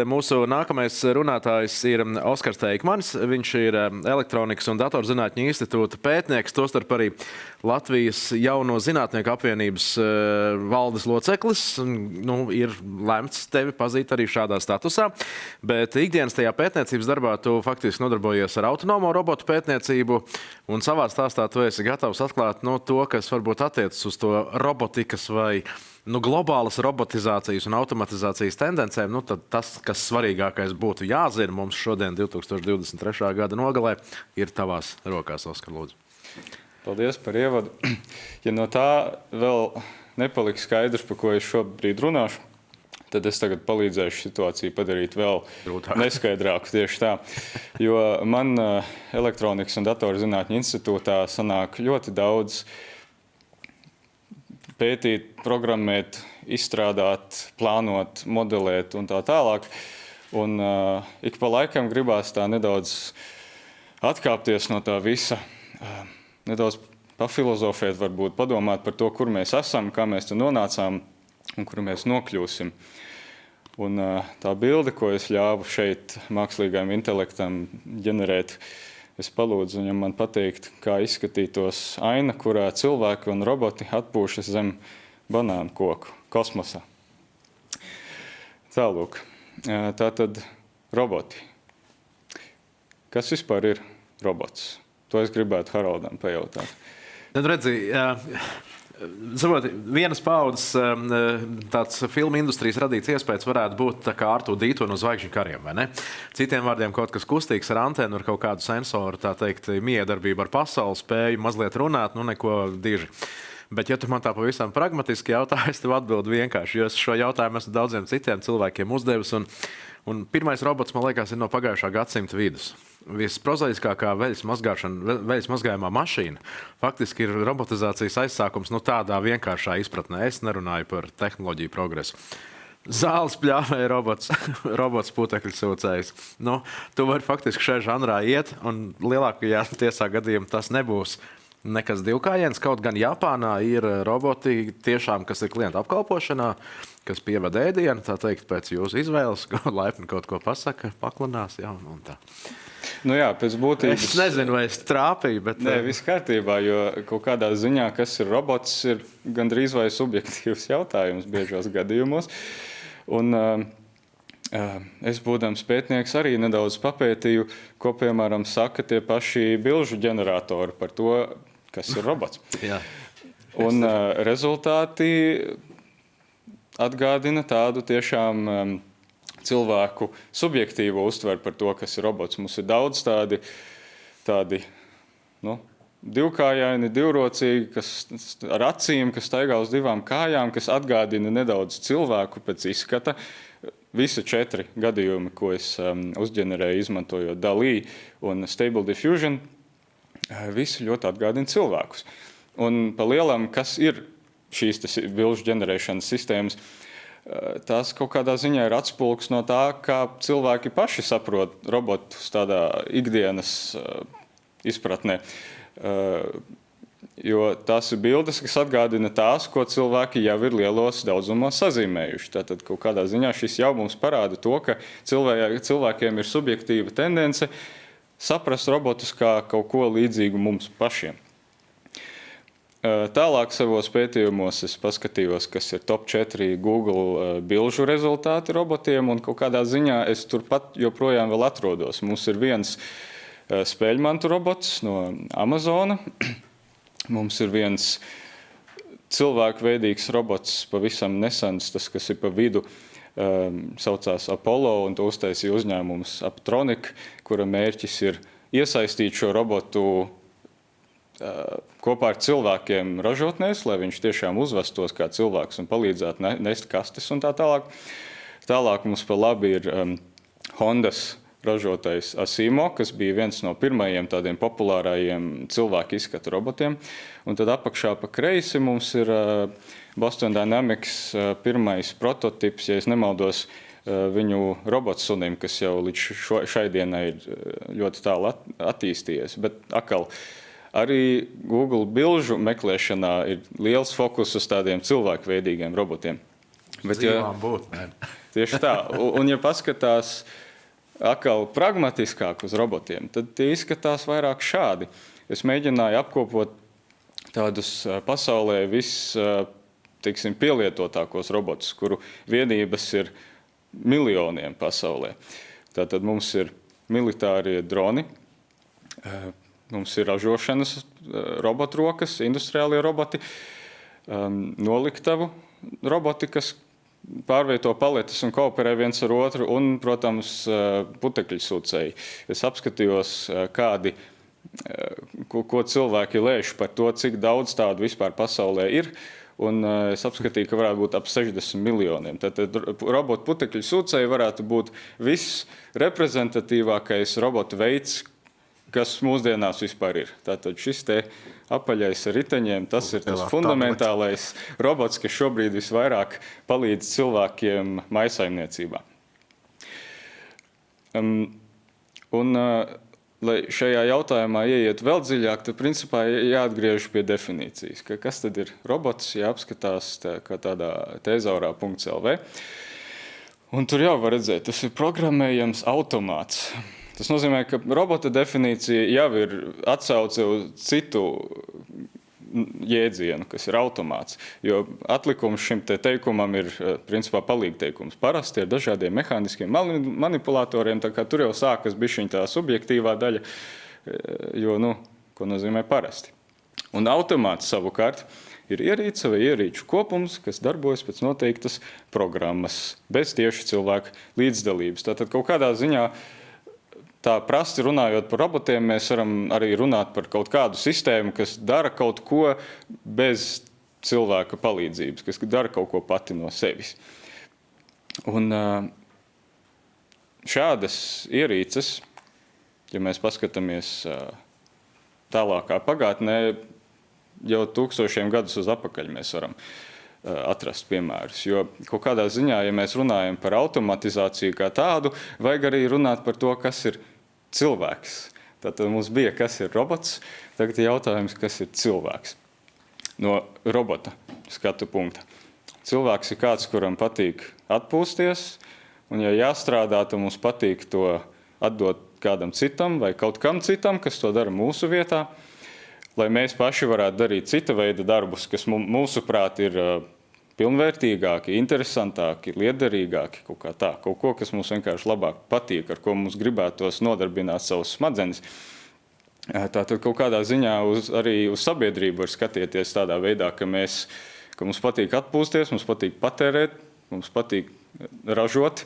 Mūsu nākamais runātājs ir Oskars Teikmanis. Viņš ir Elektronikas un datorzinātņu institūta pētnieks, tostarp arī Latvijas jauno zinātnieku apvienības valdes loceklis. Ir lemts tevi pazīt arī šādā statusā, bet ikdienas tajā pētniecības darbā tu faktiski nodarbojies ar autonomo robotu pētniecību, un savā stāstā tu esi gatavs atklāt to, kas varbūt attiecas uz to robotikas vai globālas robotizācijas un automatizācijas tendencēm, tad tas, kas svarīgākais būtu jāzina mums šodien, 2023. gada nogalē, ir tavās rokās, Oskar, lūdzu. Paldies par ievadu. Ja no tā vēl nepaliks skaidrs, par ko es šobrīd runāšu, tad es tagad palīdzēšu situāciju padarīt vēl neskaidrāku tieši tā. Jo man Elektronikas un datorzinātņu institūtā sanāk ļoti daudz pētīt, programmēt, izstrādāt, plānot, modelēt un tā tālāk. Un ik pa laikam gribās tā nedaudz atkāpties no tā visa, nedaudz pafilozofēt, varbūt padomāt par to, kur mēs esam, kā mēs te nonācām un kur mēs nokļūsim. Un tā bilde, ko es ļāvu šeit mākslīgajam intelektam ģenerēt, es palūdzu viņam man pateikt, kā izskatītos aina, kurā cilvēki un roboti atpūšas zem banānu koku kosmosā. Tālūk. Tātad roboti. Kas vispār ir robots? To es gribētu Haroldam pajautāt. Tad redzi, vienas paudzes tāds filmu industrijas radīts iespējas varētu būt tā kā R2-D2 no Zvaigžņu kariem, vai ne? Citiem vārdiem kaut kas kustīgs ar antenu, ar kaut kādu sensoru, tā teikt, miedarbību ar pasauli, spēju mazliet runāt, neko diži. Bet, ja tu man tā pavisam pragmatiski jautā, es tev atbildu vienkārši, jo es šo jautājumu esmu daudziem citiem cilvēkiem uzdevis, un pirmais robots, man liekas, ir no pagājušā gadsimta vidus. Visprozaiskākā veļas mazgājumā mašīna faktiski ir robotizācijas aizsākums tādā vienkāršā izpratnē. Es nerunāju par tehnoloģiju progresu. Zāles pļāvēja robots putekļu sūcējs. Tu vari faktiski šajā žanrā iet, un lielākajā tiesā gadījumā tas nebūs nekas divkājiens. Kaut gan Japānā ir roboti tiešām, kas ir klienta apkalpošanā, kas pieved ēdienu, tā teikt, pēc jūsu izvēles, laipni kaut ko pasaka, paklanās, un tā. Jā, pēc būtības... Es nezinu, vai es trāpīju, bet... Nē, viss kārtībā, jo kaut kādā ziņā, kas ir robots, ir gandrīz vai subjektīvs jautājums biežos gadījumos. Un es, būdams pētnieks, arī nedaudz papētīju, ko, piemēram, saka tie paši bilžu ģeneratori par to, kas ir robots. Jā. Un rezultāti atgādina tādu tiešām cilvēku subjektīvo uztveru par to, kas ir robots. Mums ir daudz tādi divkājaini, divrocīgi, kas ar acīm, kas staigā uz divām kājām, kas atgādina nedaudz cilvēku pēc izskata. Visi 4 gadījumi, ko es uzģenerēju, izmantojot DALL-E un Stable Diffusion, visi ļoti atgādina cilvēkus. Un pa lielam, kas ir šīs bilžu ģenerēšanas sistēmas, tās kaut kādā ziņā ir atspulgs no tā, kā cilvēki paši saprot robotus tādā ikdienas izpratnē. Jo tās ir bildes, kas atgādina tās, ko cilvēki jau ir lielos daudzumos sazīmējuši. Tātad kaut kādā ziņā šis jau mums parāda to, ka cilvēkiem ir subjektīva tendence saprast robotus kā kaut ko līdzīgu mums pašiem. Tālāk savos pētījumos es paskatījos, kas ir top 4 Google bilžu rezultāti robotiem, un kaut kādā ziņā es turpat joprojām vēl atrodos. Mums ir viens spēļmantu robots no Amazona. Mums ir viens cilvēkveidīgs robots, pavisam nesens, tas, kas ir pa vidu, saucās Apollo, un to uztaisīja uzņēmums Aptronic, kura mērķis ir iesaistīt šo robotu kopā ar cilvēkiem ražotnēs, lai viņš tiešām uzvestos kā cilvēks un palīdzētu nest kastes un tā tālāk. Tālāk mums pa labi ir Hondas ražotais Asimo, kas bija viens no pirmajiem tādiem populārajiem cilvēku izskatu robotiem. Un tad apakšā pa kreisi mums ir Boston Dynamics pirmais prototips, ja es nemaldos, viņu robotsunim, kas jau līdz šai dienai ir ļoti tālu attīstījies. Bet atkal, arī Google bilžu meklēšanā ir liels fokus uz tādiem cilvēkveidīgiem robotiem. Bet, Dzīvām būtnēm. Tieši tā. Un ja paskatās atkal pragmatiskāk uz robotiem, tad tie izskatās vairāk šādi. Es mēģināju apkopot tādus pasaulē pielietotākos robotus, kuru vienības ir miljoniem pasaulē. Tātad mums ir militārie droni, mums ir ražošanas robotrokas, industriālie roboti, noliktavu roboti, kas pārvieto paletes un kooperē viens ar otru, un, protams, putekļu sūcēji. Es apskatījos, ko cilvēki lēš par to, cik daudz tādu vispār pasaulē ir, un es apskatīju, ka varētu būt ap 60 miljoniem. Tātad robotu putekļu sūcēji varētu būt viss reprezentatīvākais robotu veids, kas mūsdienās vispār ir. Tātad šis te apaļais ar riteņiem, tas ir tas fundamentālais robots, kas šobrīd visvairāk palīdz cilvēkiem maisaimniecībā. Lai šajā jautājumā ieiet vēl dziļāk, tad principā jāatgriež pie definīcijas. Kas tad ir robots, jāapskatās kā tādā tezaurā.lv. Un tur jau var redzēt, tas ir programmējams automāts. Tas nozīmē, ka robota definīcija jau ir atsauce uz citu jēdzienu, kas ir automāts. Jo atlikums šim teikumam ir principā palīgteikums. Parasti ir dažādiem mehāniskiem manipulatoriem, tā kā tur jau sākas bišķiņ tā subjektīvā daļa, jo, ko nozīmē parasti. Un automāts savukārt ir ierīce vai ierīču kopums, kas darbojas pēc noteiktas programmas, bez tieši cilvēku līdzdalības. Tātad kaut kādā ziņā tā prasti runājot par robotiem, mēs varam arī runāt par kaut kādu sistēmu, kas dara kaut ko bez cilvēka palīdzības, kas dara kaut ko pati no sevis. Un šādas ierīces, ja mēs paskatāmies tālākā pagātnē, jau tūkstošiem gadus uz atpakaļ mēs varam atrast piemērus. Jo kaut kādā ziņā, ja mēs runājam par automatizāciju kā tādu, vajag arī runāt par to, kas ir cilvēks. Tātad mums bija, kas ir robots, tagad ir jautājums, kas ir cilvēks. No robota skatu punkta. Cilvēks ir kāds, kuram patīk atpūsties, un ja jāstrādā, tad mums patīk to atdot kādam citam vai kaut kam citam, kas to dara mūsu vietā, lai mēs paši varētu darīt cita veida darbus, kas mūsuprāt ir pilnvērtīgāki, interesantāki, liederīgāki, kaut kā tā. Kaut ko, kas mums vienkārši labāk patīk, ar ko mums gribētos nodarbināt savus smadzenes. Tātad kaut kādā ziņā arī uz sabiedrību var skatieties tādā veidā, ka mums patīk atpūsties, mums patīk patērēt, mums patīk ražot,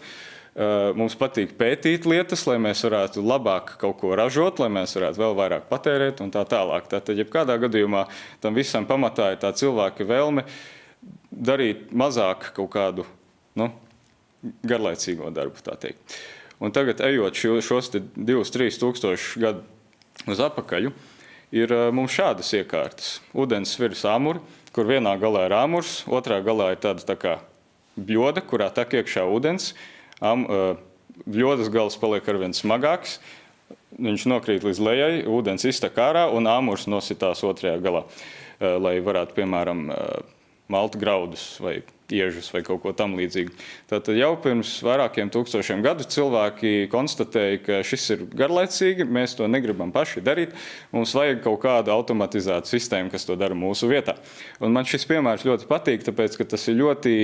mums patīk pētīt lietas, lai mēs varētu labāk kaut ko ražot, lai mēs varētu vēl vairāk patērēt un tā tālāk. Tātad, jebkādā gadījumā tam visam pamatā ir tā cilvēka vēlme darīt mazāk kaut kādu garlaicīgo darbu, tā teikt. Un tagad, ejot šos 2-3 tūkstošu gadu uz apakaļu, ir mums šādas iekārtas. Ūdens sviras āmuri, kur vienā galā ir āmurs, otrā galā ir tāda tā kā bļoda, kurā tek iekšā ūdens. Bļodas gals paliek arvien smagāks, viņš nokrīt līdz lejai, ūdens iztek ārā un āmurs nositās otrajā galā, lai varētu, piemēram, malt graudus vai iežus vai kaut ko tam līdzīgu. Tātad jau pirms vairākiem tūkstošiem gadu cilvēki konstatēja, ka šis ir garlaicīgi, mēs to negribam paši darīt, mums vajag kaut kādu automatizētu sistēmu, kas to dara mūsu vietā. Un man šis piemērs ļoti patīk, tāpēc, ka tas ir ļoti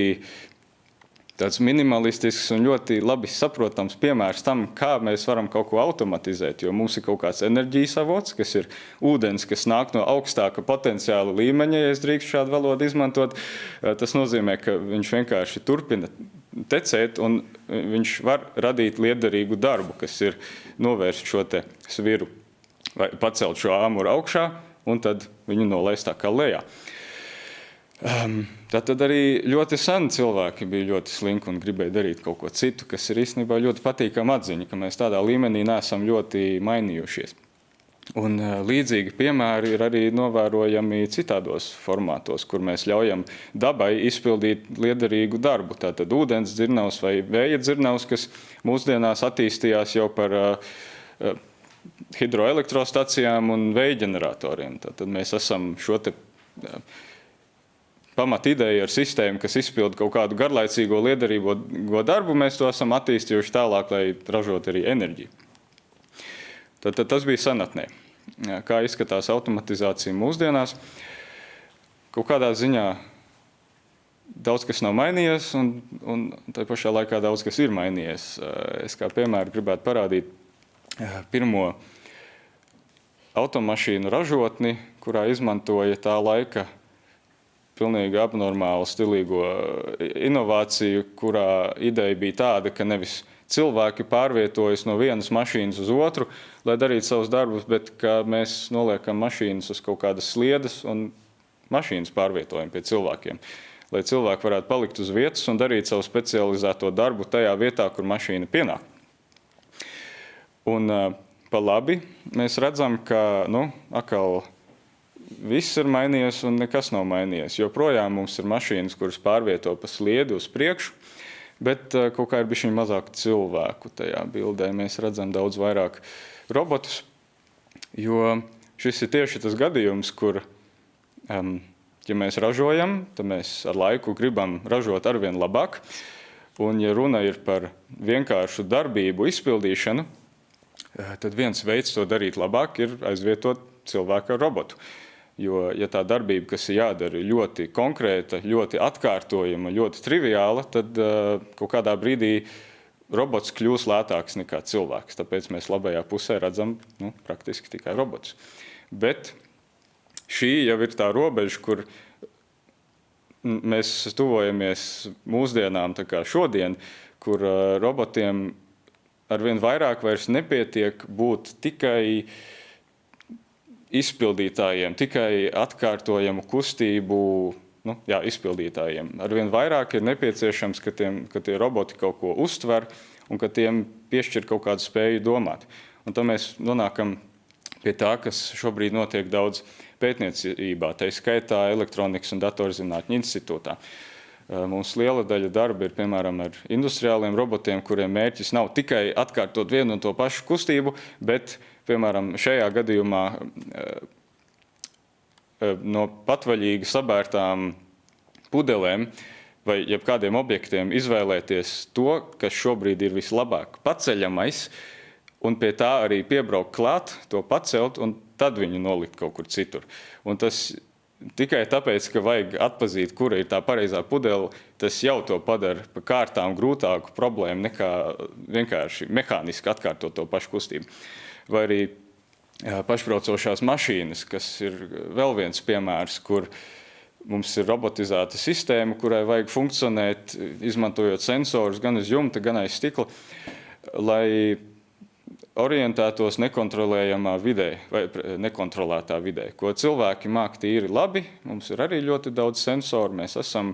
tāds minimalistisks un ļoti labi saprotams piemērs tam, kā mēs varam kaut ko automatizēt, jo mums ir kaut kāds enerģijas avots, kas ir ūdens, kas nāk no augstāka potenciāla līmeņa, ja es drīkst šādu valodu izmantot. Tas nozīmē, ka viņš vienkārši turpina tecēt un viņš var radīt liederīgu darbu, kas ir novērst šo te sviru vai pacelt šo āmuru augšā un tad viņu nolaist tā kā lejā. Tātad arī ļoti sen cilvēki bija ļoti slinki un gribēja darīt kaut ko citu, kas ir īstenībā ļoti patīkama atziņa, ka mēs tādā līmenī neesam ļoti mainījušies. Un līdzīgi piemēri ir arī novērojami citādos formātos, kur mēs ļaujam dabai izpildīt liederīgu darbu. Tātad ūdens dzirnavs vai vēja dzirnavs, kas mūsdienās attīstījās jau par hidroelektrostacijām un vēja ģeneratoriem. Tātad mēs esam šo te pamatideja ar sistēmu, kas izpilda kaut kādu garlaicīgo liederīgo darbu, mēs to esam attīstījuši tālāk, lai ražot arī enerģiju. Tad tas bija senatnē. Kā izskatās automatizācija mūsdienās? Kaut kādā ziņā daudz kas nav mainījies, un tā pašā laikā daudz kas ir mainījies. Es kā piemēru gribētu parādīt pirmo automašīnu ražotni, kurā izmantoja tā laika pilnīgi abnormālu stilīgo inovāciju, kurā ideja bija tāda, ka nevis cilvēki pārvietojas no vienas mašīnas uz otru, lai darītu savus darbus, bet ka mēs noliekam mašīnas uz kaut kādas sliedes un mašīnas pārvietojam pie cilvēkiem, lai cilvēki varētu palikt uz vietas un darīt savu specializēto darbu tajā vietā, kur mašīna pienāk. Un pa labi mēs redzam, ka atkal viss ir mainījies un nekas nav mainījies. Joprojām mums ir mašīnas, kuras pārvieto pa sliedi uz priekšu, bet kaut kā ir bišķiņ mazāk cilvēku tajā bildē. Mēs redzam daudz vairāk robotus, jo šis ir tieši tas gadījums, kur, ja mēs ražojam, tad mēs ar laiku gribam ražot arvien labāk. Un, ja runa ir par vienkāršu darbību izpildīšanu, tad viens veids to darīt labāk ir aizvietot cilvēku ar robotu. Jo, ja tā darbība, kas ir jādara, ir ļoti konkrēta, ļoti atkārtojama, ļoti triviāla, tad kaut kādā brīdī robots kļūs lētāks nekā cilvēks. Tāpēc mēs labajā pusē redzam praktiski tikai robotus. Bet šī jau ir tā robeža, kur mēs tuvojamies mūsdienām, tā kā šodien, kur robotiem arvien vairāk vairs nepietiek būt tikai izpildītājiem, tikai atkārtojamu kustību izpildītājiem. Arvien vairāk ir nepieciešams, ka tie roboti kaut ko uztver un ka tiem piešķir kaut kādu spēju domāt. Un tad mēs nonākam pie tā, kas šobrīd notiek daudz pētniecībā, tā skaitā Elektronikas un datorzinātņu institūtā. Mums liela daļa darba ir, piemēram, ar industriāliem robotiem, kuriem mērķis nav tikai atkārtot vienu un to pašu kustību, bet, piemēram, šajā gadījumā no patvaļīgi sabērtām pudelēm vai jebkādiem objektiem izvēlēties to, kas šobrīd ir vislabāk paceļamais, un pie tā arī piebraukt klāt, to pacelt, un tad viņu nolikt kaut kur citur. Un tas tikai tāpēc, ka vajag atpazīt, kura ir tā pareizā pudele, tas jau to padara pa kārtām grūtāku problēmu nekā vienkārši mehāniski atkārtot to pašu kustību. Vai arī pašbraucošās mašīnas, kas ir vēl viens piemērs, kur mums ir robotizēta sistēma, kurai vajag funkcionēt, izmantojot sensorus gan uz jumta, gan aiz stikla, lai orientētos nekontrolējamā vidē vai nekontrolētā vidē, ko cilvēki māk tīri labi. Mums ir arī ļoti daudz sensoru. Mēs esam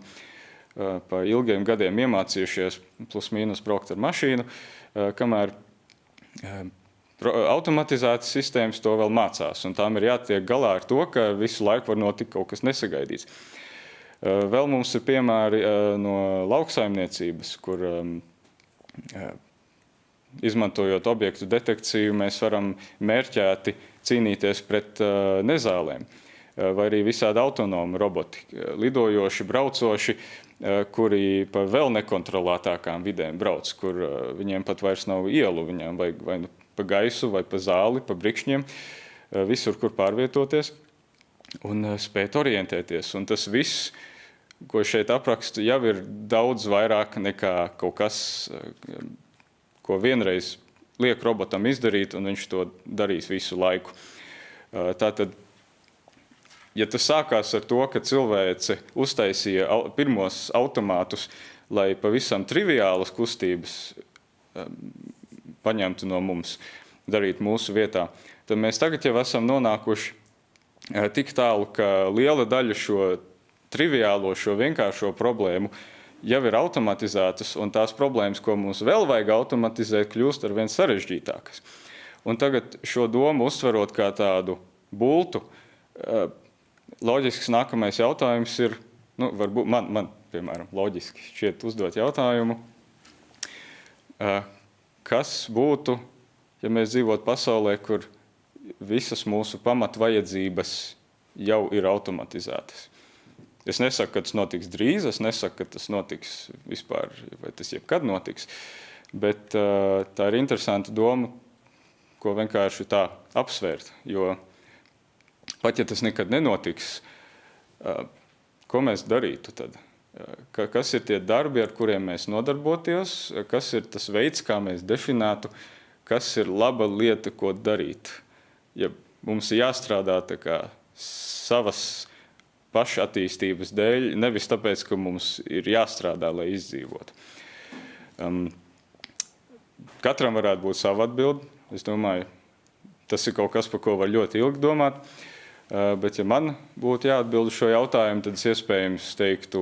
pa ilgiem gadiem iemācījušies plus mīnus braukt ar mašīnu, kamēr automatizētas sistēmas to vēl mācās, un tām ir jātiek galā ar to, ka visu laiku var notikt kaut kas nesagaidīts. Vēl mums ir piemēri no lauksaimniecības, kur izmantojot objektu detekciju, mēs varam mērķēti cīnīties pret nezālēm, vai arī visādi autonomi roboti, lidojoši, braucoši, kuri pa vēl nekontrolētākām vidēm brauc, kur viņiem pat vairs nav ielu, viņiem vajag vai nu pa gaisu, vai pa zāli, pa brikšņiem, visur, kur pārvietoties un spēt orientēties. Un tas viss, ko šeit aprakstu, jau ir daudz vairāk nekā kaut kas, ko vienreiz liek robotam izdarīt, un viņš to darīs visu laiku. Tātad, ja tas sākās ar to, ka cilvēce uztaisīja pirmos automātus, lai pavisam triviālas kustības paņemtu no mums, darīt mūsu vietā, tad mēs tagad jau esam nonākuši tik tālu, ka liela daļa šo triviālo, šo vienkāršo problēmu jau ir automatizētas, un tās problēmas, ko mums vēl vajag automatizēt, kļūst arvien sarežģītākas. Un tagad šo domu uztverot kā tādu bultu, loģisks nākamais jautājums ir, varbūt man piemēram, loģiski šķiet uzdot jautājumu, kas būtu, ja mēs dzīvotu pasaulē, kur visas mūsu pamatvajadzības jau ir automatizētas. Es nesaku, ka tas notiks drīz, es nesaku, ka tas notiks vispār, vai tas jebkad notiks, bet tā ir interesanta doma, ko vienkārši tā apsvērt, jo pat ja tas nekad nenotiks, ko mēs darītu tad? Kas ir tie darbi, ar kuriem mēs nodarboties, kas ir tas veids, kā mēs definētu, kas ir laba lieta, ko darīt. Ja mums ir jāstrādā tā kā savas pašattīstības dēļ, nevis tāpēc, ka mums ir jāstrādā, lai izdzīvotu. Katram varētu būt sava atbilde. Es domāju, tas ir kaut kas, par ko var ļoti ilgi domāt. Bet, ja man būtu jāatbild šo jautājumu, tad es iespējams teiktu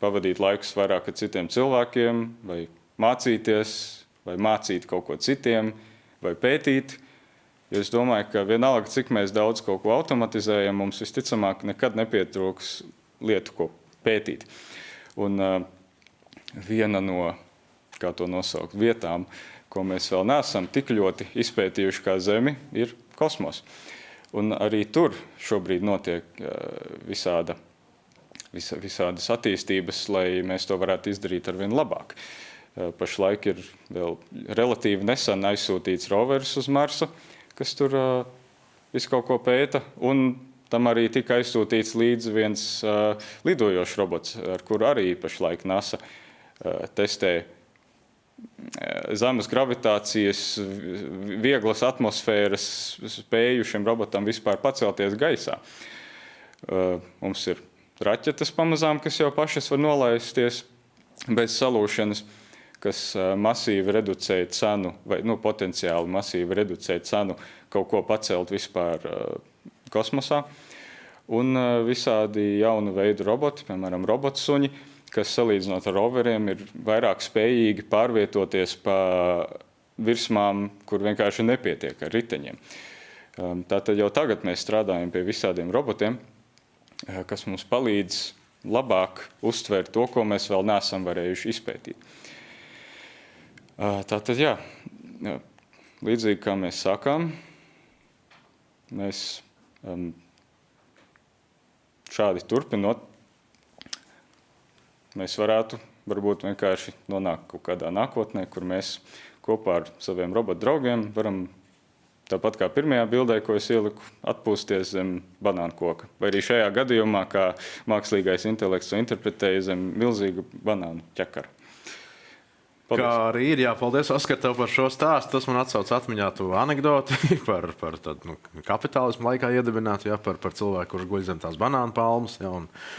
pavadīt laikus vairāk ar citiem cilvēkiem, vai mācīties, vai mācīt kaut ko citiem, vai pētīt. Jo es domāju, ka vienalga, cik mēs daudz kaut ko automatizējam, mums visticamāk nekad nepietrūks lietu, ko pētīt. Un viena no, kā to nosaukt, vietām, ko mēs vēl neesam tik ļoti izpētījuši kā Zemi, ir kosmos. Un arī tur šobrīd notiek visādas attīstības, lai mēs to varētu izdarīt arvien labāk. Pašlaik ir vēl relatīvi nesen aizsūtīts rovers uz Marsu, kas tur visu kaut ko pēta, un tam arī tika aizsūtīts līdzi viens lidojošs robots, ar kuru arī pašlaik NASA testē zemes gravitācijas, vieglas atmosfēras spēju šim robotam vispār pacelties gaisā. Mums ir raķetes pamazām, kas jau pašas var nolaisties bez salūšanas, kas masīvi reducē cenu, vai potenciāli masīvi reducē cenu kaut ko pacelt vispār kosmosā. Un visādi jaunu veidu roboti, piemēram, robotsuņi, kas salīdzinot ar roveriem ir vairāk spējīgi pārvietoties pa virsmām, kur vienkārši nepietiek ar riteņiem. Tātad jau tagad mēs strādājam pie visādiem robotiem, kas mums palīdz labāk uztvert to, ko mēs vēl neesam varējuši izpētīt. Tātad, jā, līdzīgi kā mēs sākām, mēs šādi turpinot, mēs varētu varbūt vienkārši nonākt kaut kādā nākotnē, kur mēs kopā ar saviem robotu draugiem varam, tāpat kā pirmajā bildē, ko es ieliku, atpūsties zem banānu koka. Vai arī šajā gadījumā, kā mākslīgais intelekts to interpretēja zem milzīga banānu ķekara. Paldies. Kā arī ir, paldies, Oskar, tev par šo stāstu. Tas man atsauc atmiņā tu anekdoti par tādu, kapitālismu laikā iedibinātu, par cilvēku, kurš guļ zem tās banānu palmas.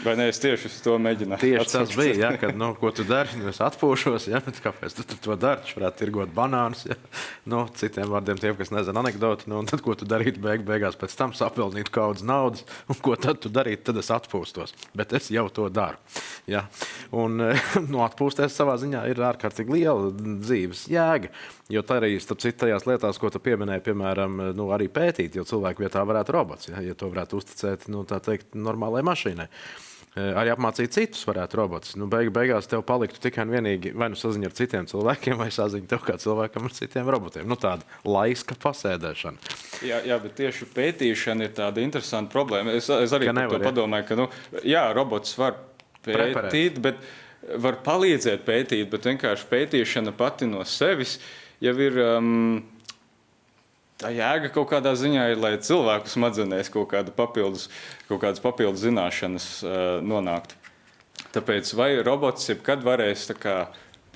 Vai ne, es tieši uz to mēģināju. Tieši tas bija, kad, ko tu dari, es atpūšos, bet kāpēc tu to dari? Tu varētu tirgot banānus, citiem vārdiem tiem, kas nezina anekdoti, un tad, ko tu darītu beigās pēc tam sapelnītu kaudzes naudas, un ko tad tu darītu, tad es atpūstos. Bet es jau to daru. Ja? Un atpūsties savā ziņā ir ārkārtīgi liela dzīves jēga, jo tā arī, starp citu, tajās lietās, ko tu pieminēji, piemēram, arī pētīt, jo cilvēku vietā varētu robots, ja to varētu uzticēt, tā teikt, normālai mašīnai. Arī apmācīt citus varētu robots. Beigās tev paliktu tikai un vienīgi vai saziņa ar citiem cilvēkiem, vai saziņa tev kā cilvēkam ar citiem robotiem. Tāda laiska pasēdēšana. Jā, bet tieši pētīšana ir tāda interesanta problēma. Es arī par to padomāju, ka, robots var pētīt, bet var palīdzēt pētīt, bet vienkārši pētīšana pati no sevis jau ir tā jēga kaut kādā ziņā ir, lai cilvēku smadzenēs kaut kādas papildus zināšanas nonāktu. Tāpēc vai robots jebkad varēs tā kā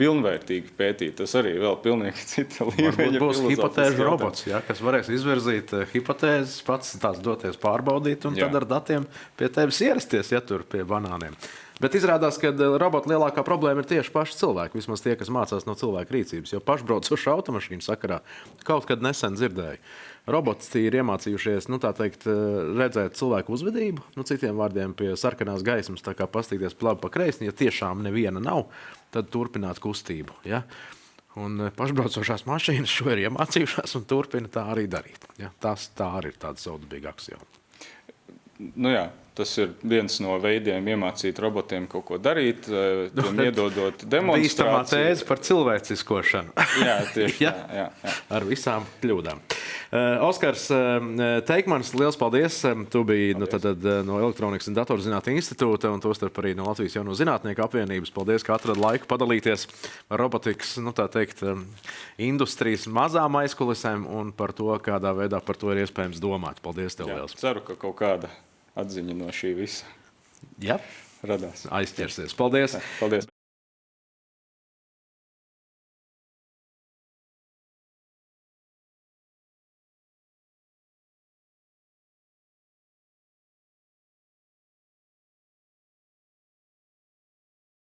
pilnvērtīgi pētīt, tas arī vēl pilnīgi cita līmeņa. Būs hipotēžu robots, kas varēs izvirzīt hipotēzes, pats tās doties pārbaudīt un tad ar datiem pie tevis ierasties, ja tur pie banāniem. Bet izrādās, ka robota lielākā problēma ir tieši paši cilvēki, vismaz tie, kas mācās no cilvēku rīcības, jo pašbraucošu automašīnu sakarā kaut kad nesen dzirdēju. Roboti ir iemācījušies, tā teikt, redzēt cilvēku uzvedību, citiem vārdiem pie sarkanās gaismas, tā kā pastīties pa labi pa kreisi, ja tiešām neviena nav, tad turpināt kustību. Ja? Un pašbraucošās mašīnas šo ir iemācījušās un turpina tā arī darīt. Ja? Tā arī ir tāda savdabīga aksioma. Tas ir viens no veidiem iemācīt robotiem kaut ko darīt, iedodot demonstrāciju. Bīstamā tēze par cilvēciskošanu. Jā, tieši tā. Jā. Ar visām kļūdām. Oskars Teikmanis, liels paldies. Tu biji no Elektronikas un datorzinātņu institūta un tostarp arī no Latvijas Jauno zinātnieku apvienības. Paldies, ka atrada laiku padalīties ar robotikas, industrijas mazām aizkulisēm un par to, kādā veidā par to ir iespējams domāt. Paldies tev liels. Ceru, ka kaut kāda atziņa no šī visa Jā. radās. Aizķersies. Paldies. Paldies.